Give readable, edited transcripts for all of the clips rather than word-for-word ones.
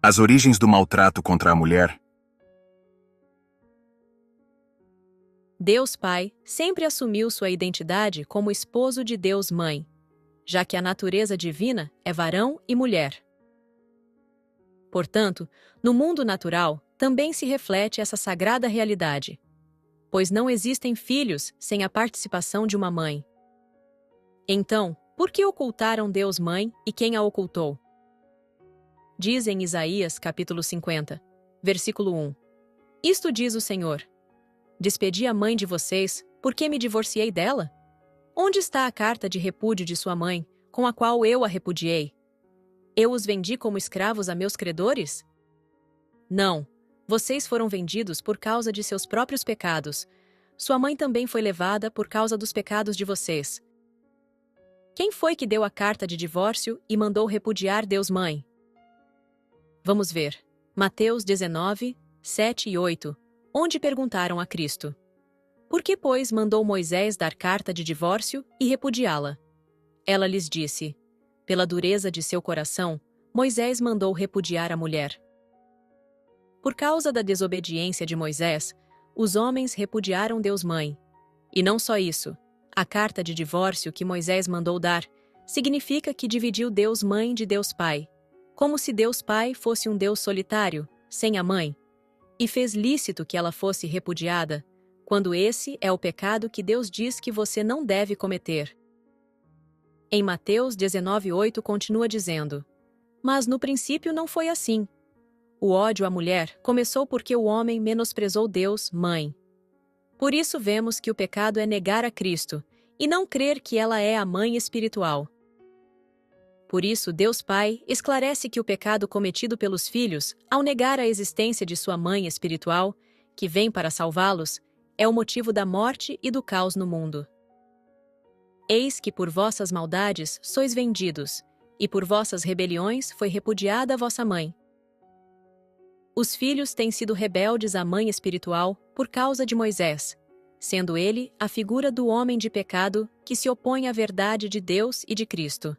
As origens do maltrato contra a mulher. Deus Pai sempre assumiu sua identidade como esposo de Deus Mãe, já que a natureza divina é varão e mulher. Portanto, no mundo natural também se reflete essa sagrada realidade, pois não existem filhos sem a participação de uma mãe. Então, por que ocultaram Deus Mãe e quem a ocultou? Diz em Isaías capítulo 50, versículo 1. Isto diz o Senhor: despedi a mãe de vocês, porque me divorciei dela? Onde está a carta de repúdio de sua mãe, com a qual eu a repudiei? Eu os vendi como escravos a meus credores? Não, vocês foram vendidos por causa de seus próprios pecados. Sua mãe também foi levada por causa dos pecados de vocês. Quem foi que deu a carta de divórcio e mandou repudiar Deus Mãe? Vamos ver. Mateus 19, 7 e 8, onde perguntaram a Cristo: por que, pois, mandou Moisés dar carta de divórcio e repudiá-la? Ela lhes disse: pela dureza de seu coração, Moisés mandou repudiar a mulher. Por causa da desobediência de Moisés, os homens repudiaram Deus Mãe. E não só isso, a carta de divórcio que Moisés mandou dar significa que dividiu Deus Mãe de Deus Pai, como se Deus Pai fosse um Deus solitário, sem a mãe, e fez lícito que ela fosse repudiada, quando esse é o pecado que Deus diz que você não deve cometer. Em Mateus 19:8 continua dizendo: mas no princípio não foi assim. O ódio à mulher começou porque o homem menosprezou Deus, Mãe. Por isso vemos que o pecado é negar a Cristo e não crer que ela é a mãe espiritual. Por isso, Deus Pai esclarece que o pecado cometido pelos filhos, ao negar a existência de sua mãe espiritual, que vem para salvá-los, é o motivo da morte e do caos no mundo. Eis que por vossas maldades sois vendidos, e por vossas rebeliões foi repudiada a vossa mãe. Os filhos têm sido rebeldes à mãe espiritual por causa de Moisés, sendo ele a figura do homem de pecado que se opõe à verdade de Deus e de Cristo.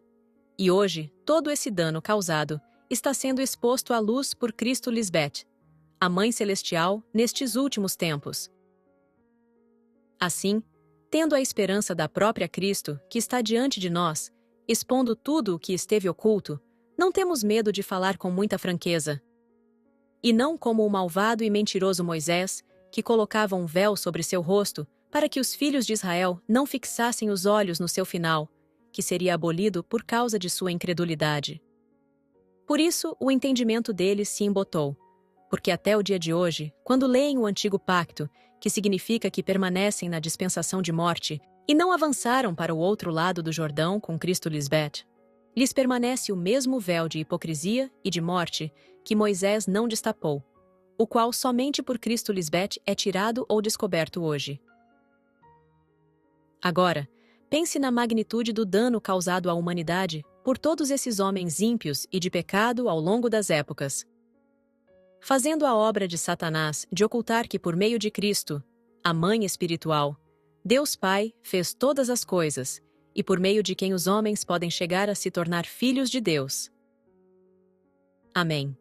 E hoje, todo esse dano causado está sendo exposto à luz por Cristo Lisbeth, a Mãe Celestial, nestes últimos tempos. Assim, tendo a esperança da própria Cristo, que está diante de nós, expondo tudo o que esteve oculto, não temos medo de falar com muita franqueza. E não como o malvado e mentiroso Moisés, que colocava um véu sobre seu rosto para que os filhos de Israel não fixassem os olhos no seu final, que seria abolido por causa de sua incredulidade. Por isso, o entendimento deles se embotou, porque até o dia de hoje, quando leem o Antigo Pacto, que significa que permanecem na dispensação de morte e não avançaram para o outro lado do Jordão com Cristo Lisbeth, lhes permanece o mesmo véu de hipocrisia e de morte que Moisés não destapou, o qual somente por Cristo Lisbeth é tirado ou descoberto hoje. Agora, pense na magnitude do dano causado à humanidade por todos esses homens ímpios e de pecado ao longo das épocas. Fazendo a obra de Satanás de ocultar que por meio de Cristo, a Mãe espiritual, Deus Pai fez todas as coisas, e por meio de quem os homens podem chegar a se tornar filhos de Deus. Amém.